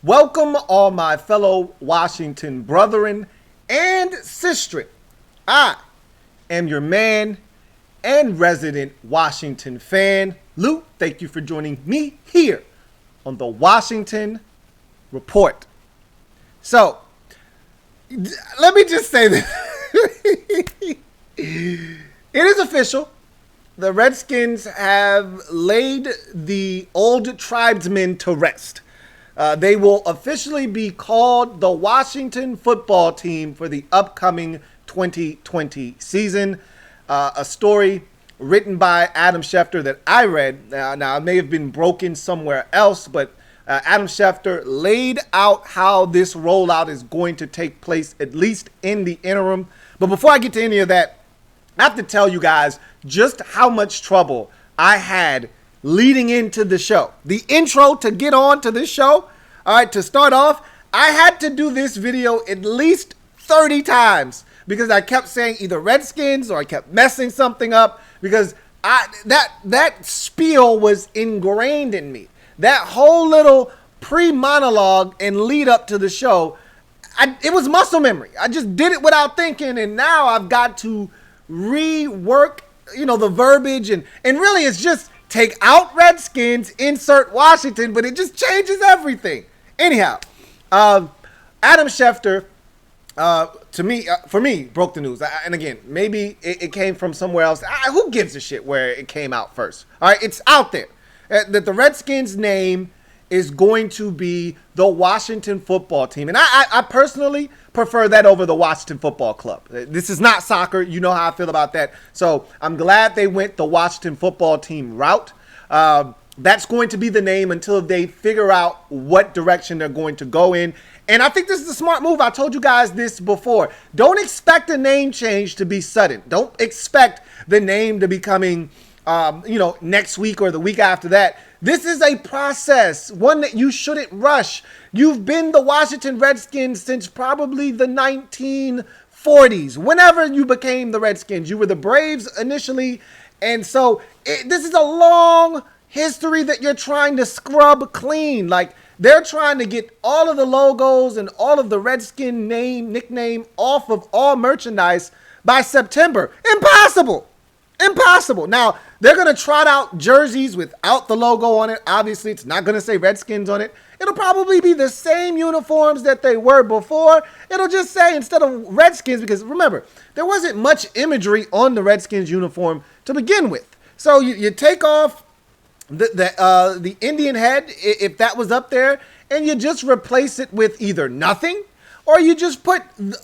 Welcome, all my fellow Washington brethren and sistren. I am your man and resident Washington fan, Lou. Thank you for joining me here on the Washington Report. So, let me just say this. It is official. The Redskins have laid the old tribesmen to rest. They will officially be called the Washington Football Team for the upcoming 2020 season. A story written by Adam Schefter that I read. Now, it may have been broken somewhere else, but Adam Schefter laid out how this rollout is going to take place, at least in the interim. But before I get to any of that, I have to tell you guys just how much trouble I had leading into the show. The intro to get on to this show, all right, to start off, I had to do this video at least 30 times because I kept saying either Redskins or I kept messing something up because that spiel was ingrained in me. That whole little pre-monologue and lead up to the show, it was muscle memory. I just did it without thinking, and now I've got to rework, the verbiage, and really it's just take out Redskins, insert Washington, but it just changes everything. Anyhow, Adam Schefter, for me, broke the news. And again, maybe it came from somewhere else. Who gives a shit where it came out first? All right, it's out there that the Redskins name is going to be the Washington Football Team. And I personally prefer that over the Washington Football Club. This is not soccer. You know how I feel about that. So I'm glad they went the Washington Football Team route. That's going to be the name until they figure out what direction they're going to go in. And I think this is a smart move. I told you guys this before. Don't expect a name change to be sudden. Don't expect the name to be coming next week or the week after that. This is a process, one that you shouldn't rush. You've been the Washington Redskins since probably the 1940s. Whenever you became the Redskins, you were the Braves initially. And so this is a long history that you're trying to scrub clean. Like, they're trying to get all of the logos and all of the Redskin nickname off of all merchandise by September. Impossible. Now, they're going to trot out jerseys without the logo on it. Obviously, it's not going to say Redskins on it. It'll probably be the same uniforms that they were before. It'll just say, instead of Redskins, because remember, there wasn't much imagery on the Redskins uniform to begin with. So you take off the Indian head, if that was up there, and you just replace it with either nothing or you just put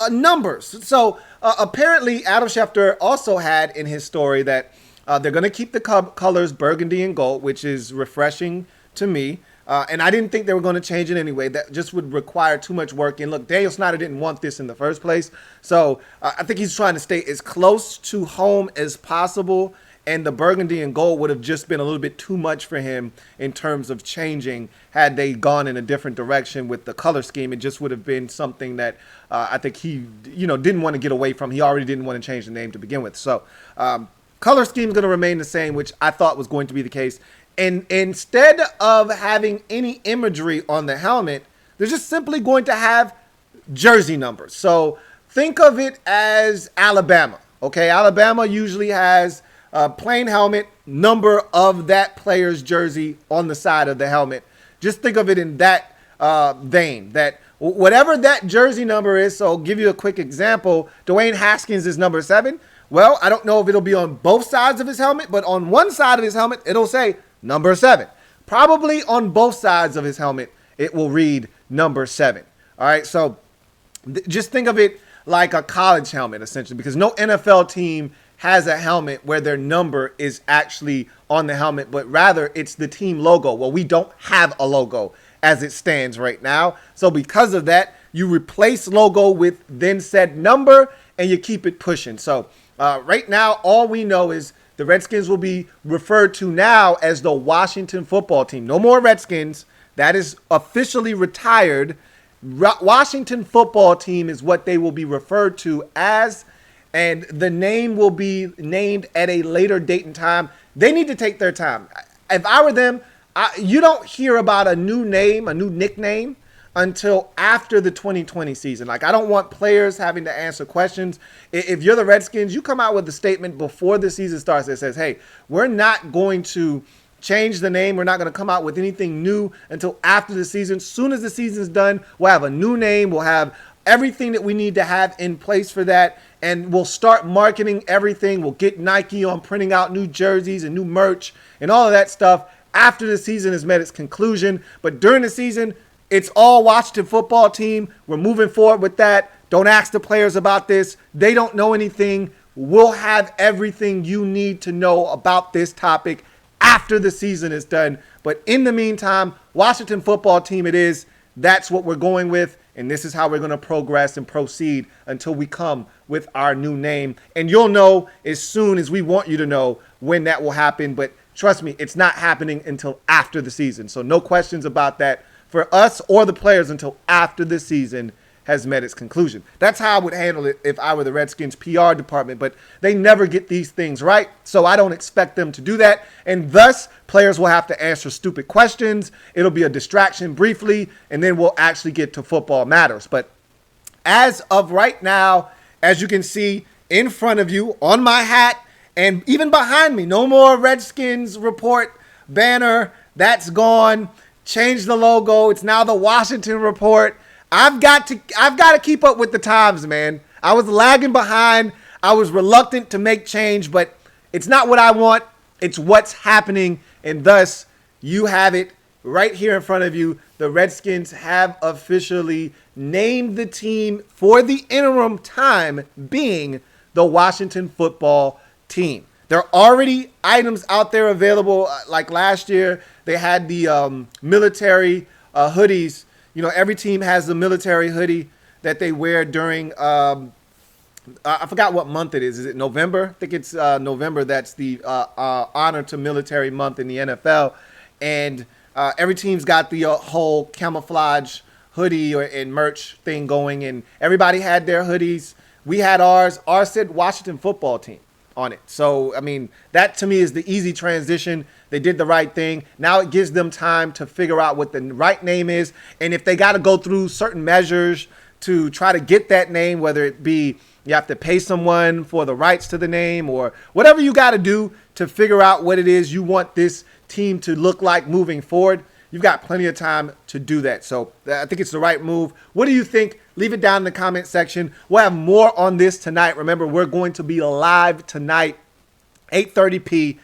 numbers. So apparently Adam Schefter also had in his story that they're going to keep the colors burgundy and gold, which is refreshing to me. And I didn't think they were going to change it anyway. That just would require too much work. And look, Daniel Snyder didn't want this in the first place. So I think he's trying to stay as close to home as possible. And the burgundy and gold would have just been a little bit too much for him in terms of changing. Had they gone in a different direction with the color scheme, it just would have been something that I think he, didn't want to get away from. He already didn't want to change the name to begin with. So color scheme is going to remain the same, which I thought was going to be the case. And instead of having any imagery on the helmet, they're just simply going to have jersey numbers. So think of it as Alabama. Okay, Alabama usually has a plain helmet, number of that player's jersey on the side of the helmet. Just think of it in that vein, that whatever that jersey number is. So I'll give you a quick example. Dwayne Haskins is number 7. Well, I don't know if it'll be on both sides of his helmet, but on one side of his helmet, it'll say number 7. Probably on both sides of his helmet, it will read number 7. All right, so just think of it like a college helmet, essentially, because no NFL team has a helmet where their number is actually on the helmet, but rather it's the team logo. Well, we don't have a logo as it stands right now. So because of that, you replace logo with then said number and you keep it pushing. So right now, all we know is the Redskins will be referred to now as the Washington Football Team. No more Redskins. That is officially retired. Washington Football Team is what they will be referred to as. And the name will be named at a later date and time. They need to take their time. If I were them, you don't hear about a new name, a new nickname until after the 2020 season. Like, I don't want players having to answer questions. If you're the Redskins, you come out with a statement before the season starts that says, hey, we're not going to change the name. We're not going to come out with anything new until after the season. Soon as the season's done, we'll have a new name. We'll have everything that we need to have in place for that. And we'll start marketing everything. We'll get Nike on printing out new jerseys and new merch and all of that stuff after the season has met its conclusion. But during the season, it's all Washington football team. We're moving forward with that. Don't ask the players about this. They don't know anything. We'll have everything you need to know about this topic after the season is done. But in the meantime, Washington football team it is. That's what we're going with. And this is how we're going to progress and proceed until we come with our new name. And you'll know as soon as we want you to know when that will happen. But trust me, it's not happening until after the season. So no questions about that for us or the players until after the season has met its conclusion. That's how I would handle it if I were the Redskins PR department, but they never get these things right, so I don't expect them to do that, and thus players will have to answer stupid questions. It'll be a distraction briefly, and then we'll actually get to football matters. But as of right now, as you can see in front of you on my hat and even behind me, no more Redskins report banner. That's gone. Change the logo. It's now the Washington Report. I've got to keep up with the times, man. I was lagging behind. I was reluctant to make change, but it's not what I want. It's what's happening, and thus you have it right here in front of you. The Redskins have officially named the team for the interim time being the Washington Football Team. There are already items out there available. Like last year, they had the military hoodies. You know, every team has the military hoodie that they wear during, I forgot what month it is. Is it November? I think it's November. That's the honor to military month in the NFL. And every team's got the whole camouflage hoodie and merch thing going. And everybody had their hoodies. We had ours. Ours said Washington Football Team on it. So, I mean, that to me is the easy transition. They did the right thing. Now it gives them time to figure out what the right name is. And if they got to go through certain measures to try to get that name, whether it be you have to pay someone for the rights to the name or whatever you got to do to figure out what it is you want this team to look like moving forward, you've got plenty of time to do that. So I think it's the right move. What do you think? Leave it down in the comment section. We'll have more on this tonight. Remember, we're going to be live tonight, 8:30 p.m.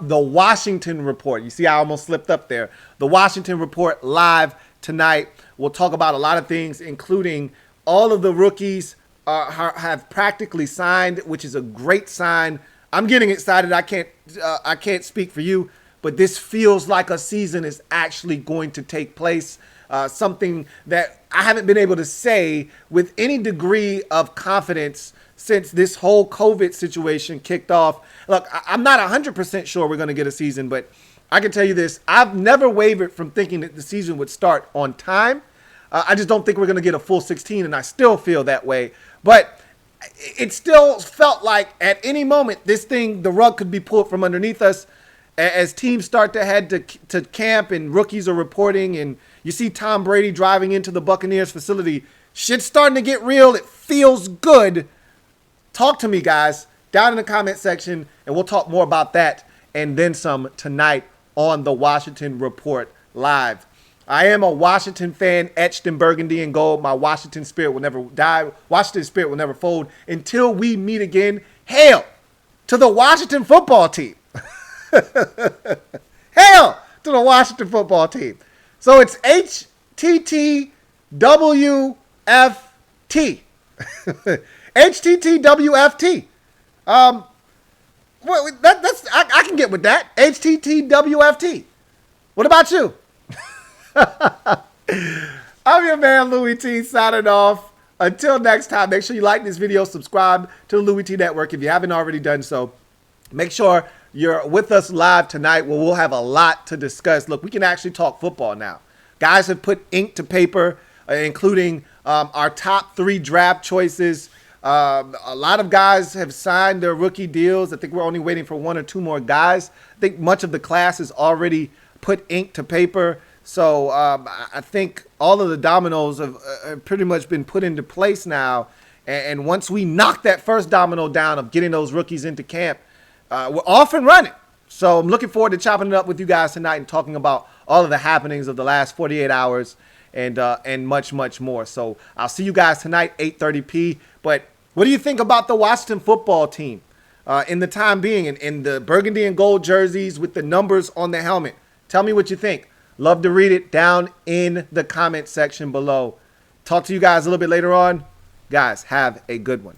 The Washington Report. You see, I almost slipped up there. The Washington Report live tonight. We'll talk about a lot of things, including all of the rookies have practically signed, which is a great sign. I'm getting excited. I can't speak for you, but this feels like a season is actually going to take place. Something that I haven't been able to say with any degree of confidence since this whole COVID situation kicked off. Look, I'm not 100% sure we're going to get a season, but I can tell you this. I've never wavered from thinking that the season would start on time. I just don't think we're going to get a full 16, and I still feel that way. But it still felt like at any moment the rug could be pulled from underneath us as teams start to head to camp and rookies are reporting and you see Tom Brady driving into the Buccaneers facility. Shit's starting to get real. It feels good. Talk to me, guys, down in the comment section, and we'll talk more about that and then some tonight on the Washington Report Live. I am a Washington fan, etched in burgundy and gold. My Washington spirit will never die. Washington spirit will never fold until we meet again. Hail to the Washington Football Team. Hail to the Washington Football Team. So it's HTTWFT. HTTWFT. I can get with that. HTTWFT. What about you? I'm your man, Louie T, signing off. Until next time, make sure you like this video, subscribe to the Louie T Network if you haven't already done so. Make sure you're with us live tonight where we'll have a lot to discuss. Look, we can actually talk football now. Guys have put ink to paper, including our top 3 draft choices. A lot of guys have signed their rookie deals. I think we're only waiting for 1 or 2 more guys. I think much of the class has already put ink to paper. So I think all of the dominoes have pretty much been put into place now. And once we knock that first domino down of getting those rookies into camp, we're off and running. So I'm looking forward to chopping it up with you guys tonight and talking about all of the happenings of the last 48 hours and much, much more. So I'll see you guys tonight, 8:30 p. But what do you think about the Washington football team in the time being in the burgundy and gold jerseys with the numbers on the helmet? Tell me what you think. Love to read it down in the comment section below. Talk to you guys a little bit later on. Guys, have a good one.